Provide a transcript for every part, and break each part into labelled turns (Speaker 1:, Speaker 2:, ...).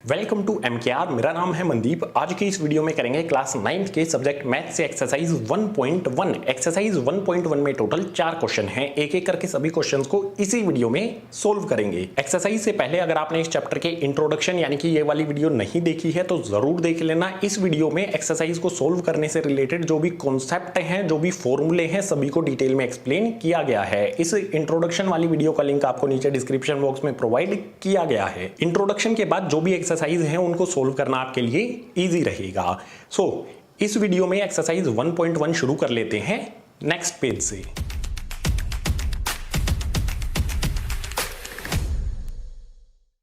Speaker 1: Welcome to MKR. मेरा नाम है मनदीप। आज की इस वीडियो में करेंगे क्लास 9th के सब्जेक्ट मैथ से एक्सरसाइज 1.1। एक्सरसाइज 1.1 में टोटल 4 क्वेश्चन हैं। एक एक करके सभी क्वेश्चंस को इसी वीडियो में सोल्व करेंगे। एक्सरसाइज से पहले अगर आपने इस चैप्टर के इंट्रोडक्शन यानी कि ये वाली वीडियो नहीं देखी है तो जरूर देख लेना। इस वीडियो में एक्सरसाइज को सोल्व करने से रिलेटेड जो भी कॉन्सेप्ट हैं, जो भी फॉर्मूले हैं, सभी को डिटेल में एक्सप्लेन किया गया है। इस इंट्रोडक्शन वाली वीडियो का लिंक आपको नीचे डिस्क्रिप्शन बॉक्स में प्रोवाइड किया गया है। इंट्रोडक्शन के बाद जो भी एक्सरसाइज हैं उनको सोल्व करना आपके लिए इजी रहेगा। इस वीडियो में एक्सरसाइज 1.1 शुरू कर लेते हैं नेक्स्ट पेज से।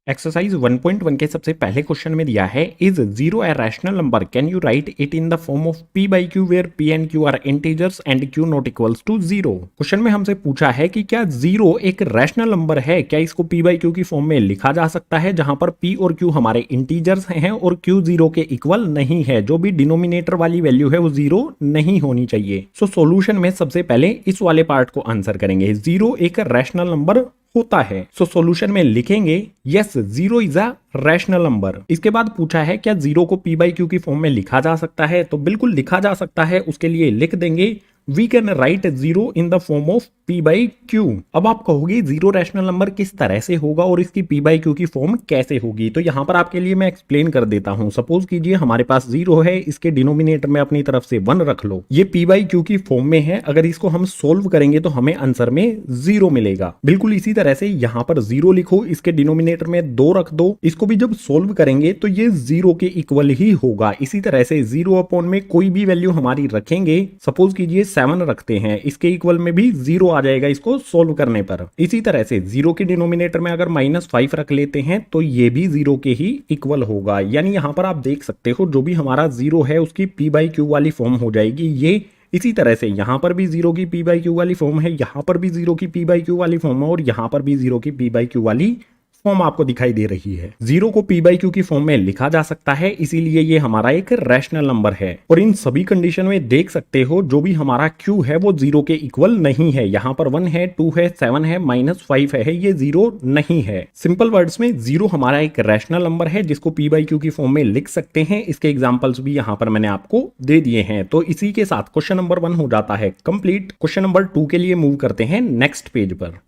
Speaker 1: एक्सरसाइज 1.1 के सबसे पहले क्वेश्चन में दिया है, is zero a rational number, can you write it in the form of p by q where p and q are integers and q not equals to zero. Question में हमसे पूछा है कि क्या जीरो एक रैशनल नंबर है, क्या इसको p बाई क्यू की फॉर्म में लिखा जा सकता है जहां पर p और q हमारे इंटीजर्स हैं और q जीरो के इक्वल नहीं है। जो भी डिनोमिनेटर वाली वैल्यू है वो जीरो नहीं होनी चाहिए। सॉल्यूशन में सबसे पहले इस वाले पार्ट को आंसर करेंगे। जीरो एक रैशनल नंबर होता है। सॉल्यूशन में लिखेंगे yes zero is a rational number. इसके बाद पूछा है क्या जीरो को p बाई क्यू की फॉर्म में लिखा जा सकता है, तो बिल्कुल लिखा जा सकता है। उसके लिए लिख देंगे we can write zero in the form of p by Q. अब आप कहोगे जीरो रैशनल नंबर किस तरह से होगा और इसकी p बाई क्यू की फॉर्म कैसे होगी, तो यहां पर आपके लिए मैं एक्सप्लेन कर देता हूं। सपोज कीजिए हमारे पास जीरो है, इसके डिनोमिनेटर में अपनी तरफ से 1 रख लो। ये p बाई क्यू की फॉर्म में है। अगर इसको हम सोल्व करेंगे तो हमें आंसर में 0 मिलेगा। बिल्कुल इसी तरह से यहां पर 0 लिखो, इसके डिनोमिनेटर में 2 रख दो। इसको भी जब सोल्व करेंगे तो ये 0 के इक्वल ही होगा। इसी तरह से 0 अपॉन में कोई भी वैल्यू हमारी रखेंगे, सपोज कीजिए 7 रखते हैं, इसके इक्वल में भी 0 आ जाएगा इसको सोल्व करने पर। इसी तरह से 0 के डिनोमिनेटर में अगर -5 रख लेते हैं तो ये भी 0 के ही इक्वल होगा। यानी यहां पर आप देख सकते हो जो भी हमारा 0 है उसकी p बाई क्यू वाली फॉर्म हो जाएगी ये। इसी तरह से यहां पर भी 0 की p बाई क्यू वाली फॉर्म है, यहां पर भी 0 की p बाई क्यू वाली फॉर्म है और यहां पर भी 0 की p बाई क्यू वाली फॉर्म आपको दिखाई दे रही है। 0 को p बाई क्यू की फॉर्म में लिखा जा सकता है, इसीलिए ये हमारा एक रैशनल नंबर है। और इन सभी कंडीशन में देख सकते हो जो भी हमारा q है वो 0 के इक्वल नहीं है। यहाँ पर 1 है, 2 है, 7 है, -5 है, ये 0 नहीं है। सिंपल वर्ड्स में 0 हमारा एक रैशनल नंबर है जिसको p बाई क्यू की फॉर्म में लिख सकते हैं। इसके एग्जाम्पल्स भी यहाँ पर मैंने आपको दे दिए हैं। तो इसी के साथ क्वेश्चन नंबर 1 हो जाता है कंप्लीट। क्वेश्चन नंबर 2 के लिए मूव करते हैं नेक्स्ट पेज पर।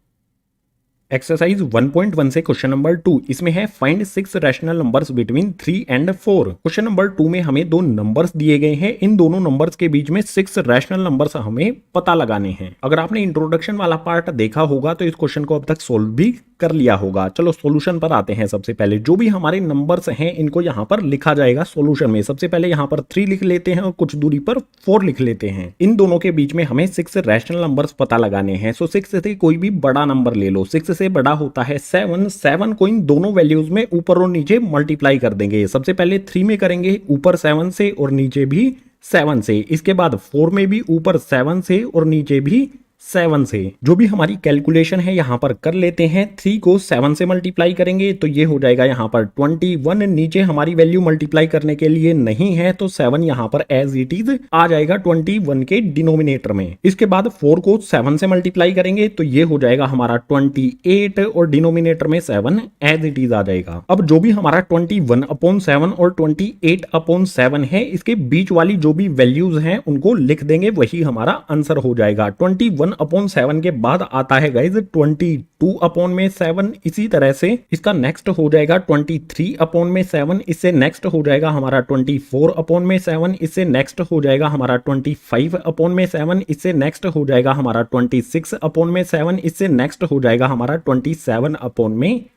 Speaker 1: एक्सरसाइज 1.1 से क्वेश्चन नंबर 2, इसमें है find 6 rational numbers between 3 and 4। Question number 2 में हमें 2 नंबर्स दिए गए हैं, इन दोनों नंबर्स के बीच में 6 रैशनल नंबर्स हमें पता लगाने हैं। अगर आपने इंट्रोडक्शन वाला पार्ट देखा होगा तो इस क्वेश्चन को अब तक सोल्व भी कर लिया होगा। चलो सॉल्यूशन पर आते हैं। सबसे पहले जो भी हमारे नंबर्स हैं इनको यहाँ पर लिखा जाएगा सॉल्यूशन में। सबसे पहले यहाँ पर 3 लिख लेते हैं और कुछ दूरी पर 4 लिख लेते हैं। इन दोनों के बीच में हमें 6 रैशनल नंबर्स पता लगाने हैं। सो 6 से कोई भी बड़ा नंबर ले लो। 6 से बड़ा होता है 7। 7 को इन दोनों वैल्यूज में ऊपर और नीचे मल्टीप्लाई कर देंगे। सबसे पहले 3 में करेंगे ऊपर 7 से और नीचे भी 7 से। इसके बाद 4 में भी ऊपर 7 से और नीचे भी 7 से। जो भी हमारी कैलकुलेशन है यहां पर कर लेते हैं। 3 को 7 से मल्टीप्लाई करेंगे तो ये हो जाएगा यहां पर 21। नीचे हमारी वैल्यू मल्टीप्लाई करने के लिए नहीं है तो 7 यहां पर एज इट इज आ जाएगा 21 के डिनोमिनेटर में। इसके बाद 4 को 7 से मल्टीप्लाई करेंगे तो ये हो जाएगा हमारा 28 और डिनोमिनेटर में 7 एज इट इज आ जाएगा। अब जो भी हमारा 21/7 और 28/7 है, इसके बीच वाली जो भी वैल्यूज हैं उनको लिख देंगे, वही हमारा आंसर हो जाएगा। 21/7 के बाद आता है गाइज 22/7। इसी तरह से इसका नेक्स्ट हो जाएगा 23/7। इससे नेक्स्ट हो जाएगा हमारा 24/7। इससे नेक्स्ट हो जाएगा हमारा 25/7। इससे नेक्स्ट हो जाएगा हमारा 26/7। इससे नेक्स्ट हो जाएगा हमारा 27/7।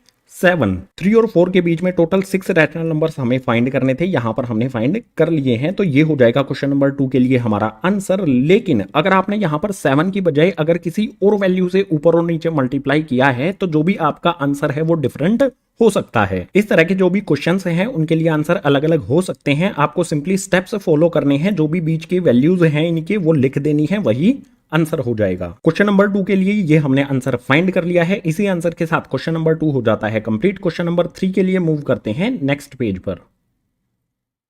Speaker 1: 3 और 4 के बीच में टोटल 6 रैशनल नंबर्स हमें फाइंड करने थे, यहां पर हमने फाइंड कर लिए हैं। तो ये हो जाएगा क्वेश्चन नंबर 2 के लिए हमारा आंसर। लेकिन अगर आपने यहां पर 7 की बजाय अगर किसी और वैल्यू से ऊपर और नीचे मल्टीप्लाई किया है तो जो भी आपका आंसर है वो डिफरेंट हो सकता है। इस तरह के जो भी क्वेश्चंस हैं उनके लिए आंसर अलग अलग हो सकते हैं। आपको सिंपली स्टेप्स फॉलो करने हैं, जो भी बीच के वैल्यूज हैं इनके वो लिख देनी है, वही आंसर हो जाएगा। क्वेश्चन नंबर 2 के लिए ये हमने आंसर फाइंड कर लिया है। इसी आंसर के साथ क्वेश्चन नंबर 2 हो जाता है कंप्लीट। क्वेश्चन नंबर 3 के लिए मूव करते हैं नेक्स्ट पेज पर।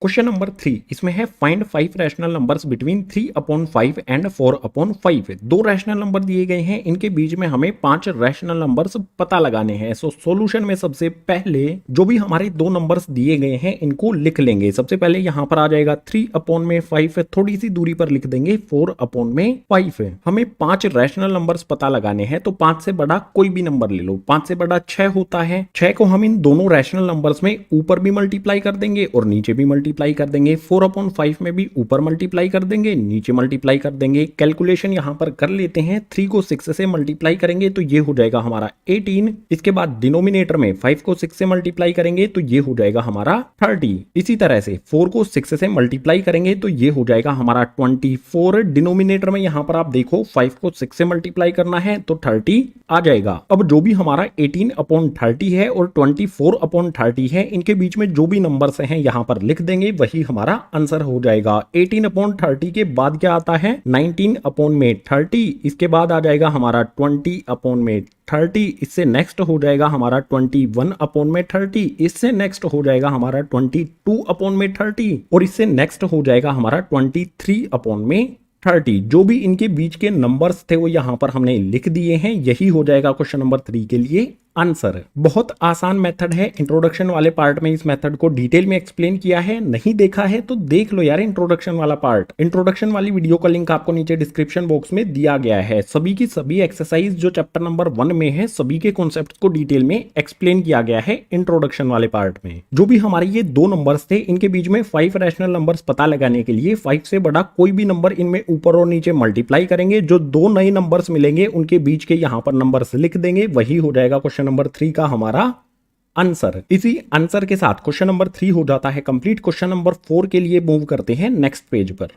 Speaker 1: क्वेश्चन नंबर 3 इसमें है find 5 rational numbers between 3/5 and 4/5। दो रैशनल नंबर दिए गए हैं, इनके बीच में हमें 5 रैशनल नंबर्स पता लगाने हैं। सो सॉल्यूशन में सबसे पहले जो भी हमारे दो नंबर्स दिए गए हैं इनको लिख लेंगे। सबसे पहले यहां पर आ जाएगा 3/5, थोड़ी सी दूरी पर लिख देंगे 4/5। हमें 5 रैशनल नंबर्स पता लगाने हैं, तो 5 से बड़ा कोई भी नंबर ले लो। 5 से बड़ा 6 होता है, 6 को हम इन दोनों रैशनल नंबर्स में ऊपर भी मल्टीप्लाई कर देंगे और नीचे भी मल्टीप्लाई कर देंगे। 4/5 में भी ऊपर मल्टीप्लाई कर देंगे, नीचे मल्टीप्लाई कर देंगे। कैलकुलेशन यहां पर कर लेते हैं। 3 को 6 से मल्टीप्लाई करेंगे तो ये हो जाएगा हमारा 18। इसके बाद डिनोमिनेटर में 5 को 6 से मल्टीप्लाई करेंगे तो ये हो जाएगा हमारा 30। इसी तरह से 4 को 6 से मल्टीप्लाई करेंगे तो ये हो जाएगा हमारा 24। डिनोमिनेटर में यहां पर आप देखो 5 को 6 से मल्टीप्लाई करना है तो 30 आ जाएगा। अब जो भी हमारा 18/30 है और 24/30 है, इनके बीच में जो भी नंबर्स हैं यहां पर लिख देंगे, वही हमारा आंसर हो जाएगा। 18/30 के बाद क्या आता है 19/30। इसके बाद आ जाएगा हमारा 20/30। इससे नेक्स्ट हो जाएगा हमारा 21/30। इससे नेक्स्ट हो जाएगा हमारा 22/30 और इससे नेक्स्ट हो जाएगा हमारा 23/30। जो भी इनके बीच के नंबर्स थे वो यहां पर हमने लिख दिए हैं। यही हो जाएगा क्वेश्चन नंबर 3 के लिए आंसर। बहुत आसान मेथड है। इंट्रोडक्शन वाले पार्ट में इस मेथड को डिटेल में एक्सप्लेन किया है, नहीं देखा है तो देख लो यार इंट्रोडक्शन वाला पार्ट। इंट्रोडक्शन वाली वीडियो का लिंक आपको नीचे डिस्क्रिप्शन बॉक्स में दिया गया है। सभी की सभी एक्सरसाइज जो चैप्टर नंबर 1 में है, सभी के कॉन्सेप्ट को डिटेल में एक्सप्लेन किया गया है इंट्रोडक्शन वाले पार्ट में। जो भी हमारे ये दो नंबर्स थे, इनके बीच में 5 रैशनल नंबर्स पता लगाने के लिए 5 से बड़ा कोई भी नंबर इनमें ऊपर और नीचे मल्टीप्लाई करेंगे। जो दो नए नंबर्स मिलेंगे उनके बीच के यहां पर नंबर्स लिख देंगे, वही हो जाएगा क्वेश्चन नंबर 3 का हमारा आंसर। इसी आंसर के साथ क्वेश्चन नंबर 3 हो जाता है कंप्लीट। क्वेश्चन नंबर 4 के लिए मूव करते हैं नेक्स्ट पेज पर।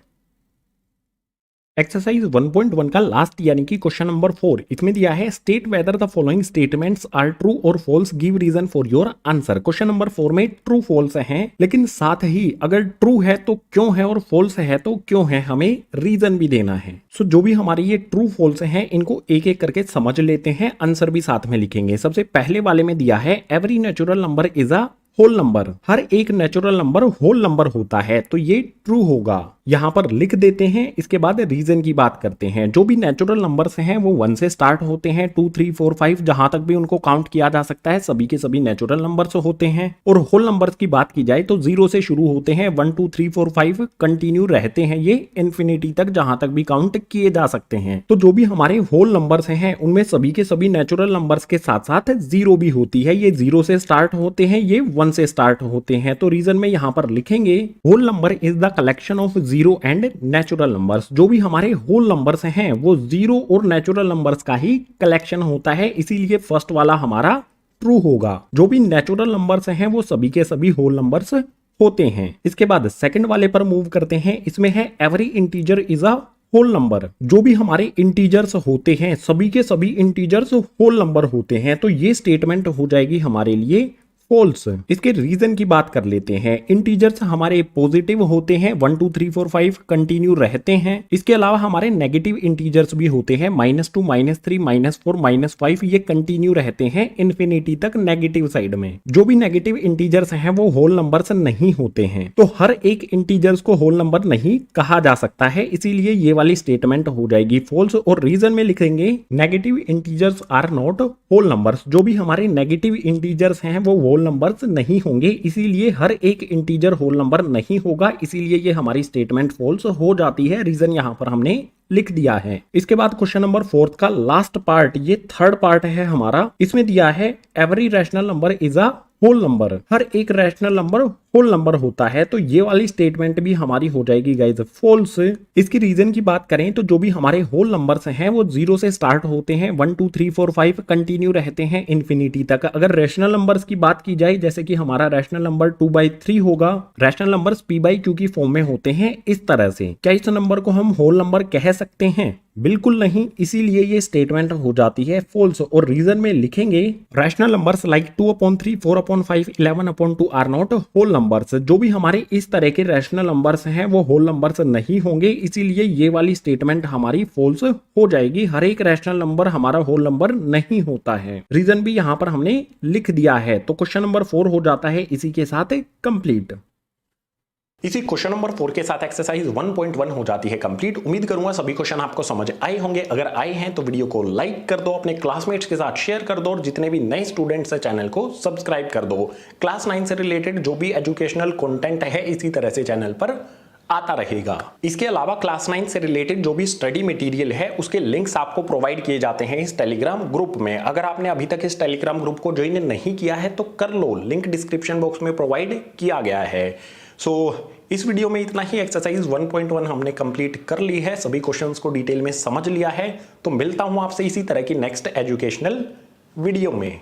Speaker 1: एक्सरसाइज 1.1 का लास्ट यानी कि क्वेश्चन नंबर 4, इसमें दिया है state whether the following statements are true और false, give reason for your answer. Question number 4 में ट्रू फॉल्स हैं, लेकिन साथ ही अगर ट्रू है तो क्यों है और फॉल्स है तो क्यों है, हमें रीजन भी देना है। सो जो भी हमारे ये ट्रू फॉल्स हैं इनको एक एक करके समझ लेते हैं, आंसर भी साथ में लिखेंगे। सबसे पहले वाले में दिया है every natural number is a whole number. हर एक नेचुरल नंबर होल नंबर होता है, तो ये ट्रू होगा, यहां पर लिख देते हैं। इसके बाद रीजन की बात करते हैं। जो भी नेचुरल नंबर्स हैं वो 1 से स्टार्ट होते हैं, 2 3 4 5 जहां तक भी उनको काउंट किया जा सकता है सभी के सभी नेचुरल नंबर्स होते हैं। और होल नंबर्स की बात की जाए तो 0 से शुरू होते हैं, 1 2 3 4 5 कंटिन्यू रहते हैं ये इन्फिनिटी तक जहां तक भी काउंट किए जा सकते हैं। तो जो भी हमारे होल नंबर्स हैं उनमें सभी के सभी नेचुरल नंबर्स के साथ साथ 0 भी होती है। ये 0 से स्टार्ट होते हैं, ये 1 से स्टार्ट होते हैं। तो रीजन में यहां पर लिखेंगे whole number is the collection of 0 and natural numbers. जो भी हमारे होल नंबर्स हैं वो 0 और नेचुरल नंबर्स का ही कलेक्शन होता है, इसीलिए फर्स्ट वाला हमारा ट्रू होगा। जो भी नेचुरल नंबर्स हैं वो सभी के सभी होल नंबर्स होते हैं। इसके बाद सेकंड वाले पर मूव करते हैं। इसमें है every integer is a whole number. जो भी हमारे इंटीजर्स होते हैं सभी के सभी इंटीजर्स होल नंबर होते हैं, तो ये स्टेटमेंट हो जाएगी हमारे लिए फॉल्स। इसके रीजन की बात कर लेते हैं। इंटीजर्स हमारे पॉजिटिव होते हैं, 1 2 3 4 5 कंटिन्यू रहते हैं। इसके अलावा हमारे नेगेटिव इंटीजर्स भी होते हैं, -2 -3 -4 -5, ये कंटिन्यू रहते हैं इन्फिनिटी तक नेगेटिव साइड में। जो भी नेगेटिव इंटीजर्स हैं वो होल नंबर्स नहीं होते हैं, तो हर एक इंटीजर्स को होल नंबर नहीं कहा जा सकता है, इसीलिए ये वाली स्टेटमेंट हो जाएगी फॉल्स। और रीजन में लिखेंगे negative integers are not whole numbers. जो भी हमारे नेगेटिव इंटीजर्स हैं वो होल नंबर्स नहीं होंगे, इसीलिए हर एक इंटीजर होल नंबर नहीं होगा, इसीलिए ये हमारी स्टेटमेंट फॉल्स हो जाती है। रीजन यहां पर हमने लिख दिया है। इसके बाद क्वेश्चन नंबर 4 का लास्ट पार्ट, ये थर्ड पार्ट है हमारा। इसमें दिया है every rational number is a whole number. हर एक रैशनल नंबर होल नंबर होता है, तो ये वाली स्टेटमेंट भी हमारी हो जाएगी गाइस फॉल्स। इसकी रीजन की बात करें तो जो भी हमारे होल नंबर्स हैं वो 0 से स्टार्ट होते हैं, 1 2 3 4 5 कंटिन्यू रहते हैं इन्फिनिटी तक। अगर रैशनल नंबर्स की बात की जाए, जैसे कि हमारा रैशनल नंबर 2/3 होगा, रैशनल नंबर्स p/q की फॉर्म में होते हैं इस तरह से। क्या इस नंबर को हम होल नंबर कह सकते हैं? बिल्कुल नहीं, इसीलिए ये स्टेटमेंट हो जाती है फॉल्स। और रीजन में लिखेंगे rational numbers like 2/3 4/5 11/2 are not whole numbers. जो भी हमारे इस तरह के रैशनल नंबर्स हैं वो होल नंबर्स नहीं होंगे, इसीलिए ये वाली स्टेटमेंट हमारी फॉल्स हो जाएगी। हर एक रैशनल नंबर हमारा होल नंबर नहीं होता है। रीजन भी यहां पर हमने लिख दिया है, तो क्वेश्चन नंबर 4 हो जाता है इसी के साथ कंप्लीट। इसी क्वेश्चन नंबर 4 के साथ एक्सरसाइज 1.1 हो जाती है कंप्लीट। उम्मीद करूंगा सभी क्वेश्चन आपको समझ आए होंगे। अगर आए हैं तो वीडियो को लाइक कर दो, अपने क्लासमेट्स के साथ शेयर कर दो और जितने भी नए स्टूडेंट्स हैं चैनल को सब्सक्राइब कर दो। क्लास 9 से रिलेटेड जो भी एजुकेशनल कंटेंट है इसी तरह से चैनल पर आता रहेगा। इसके अलावा क्लास 9 से रिलेटेड जो भी स्टडी मटेरियल है उसके लिंक्स आपको प्रोवाइड किए जाते हैं इस टेलीग्राम ग्रुप में। अगर आपने अभी तक इस टेलीग्राम ग्रुप को ज्वाइन नहीं किया है तो कर लो, लिंक डिस्क्रिप्शन बॉक्स में प्रोवाइड किया गया है। इस वीडियो में इतना ही। एक्सरसाइज 1.1 हमने कंप्लीट कर ली है, सभी क्वेश्चंस को डिटेल में समझ लिया है। तो मिलता हूं आपसे इसी तरह की नेक्स्ट एजुकेशनल वीडियो में।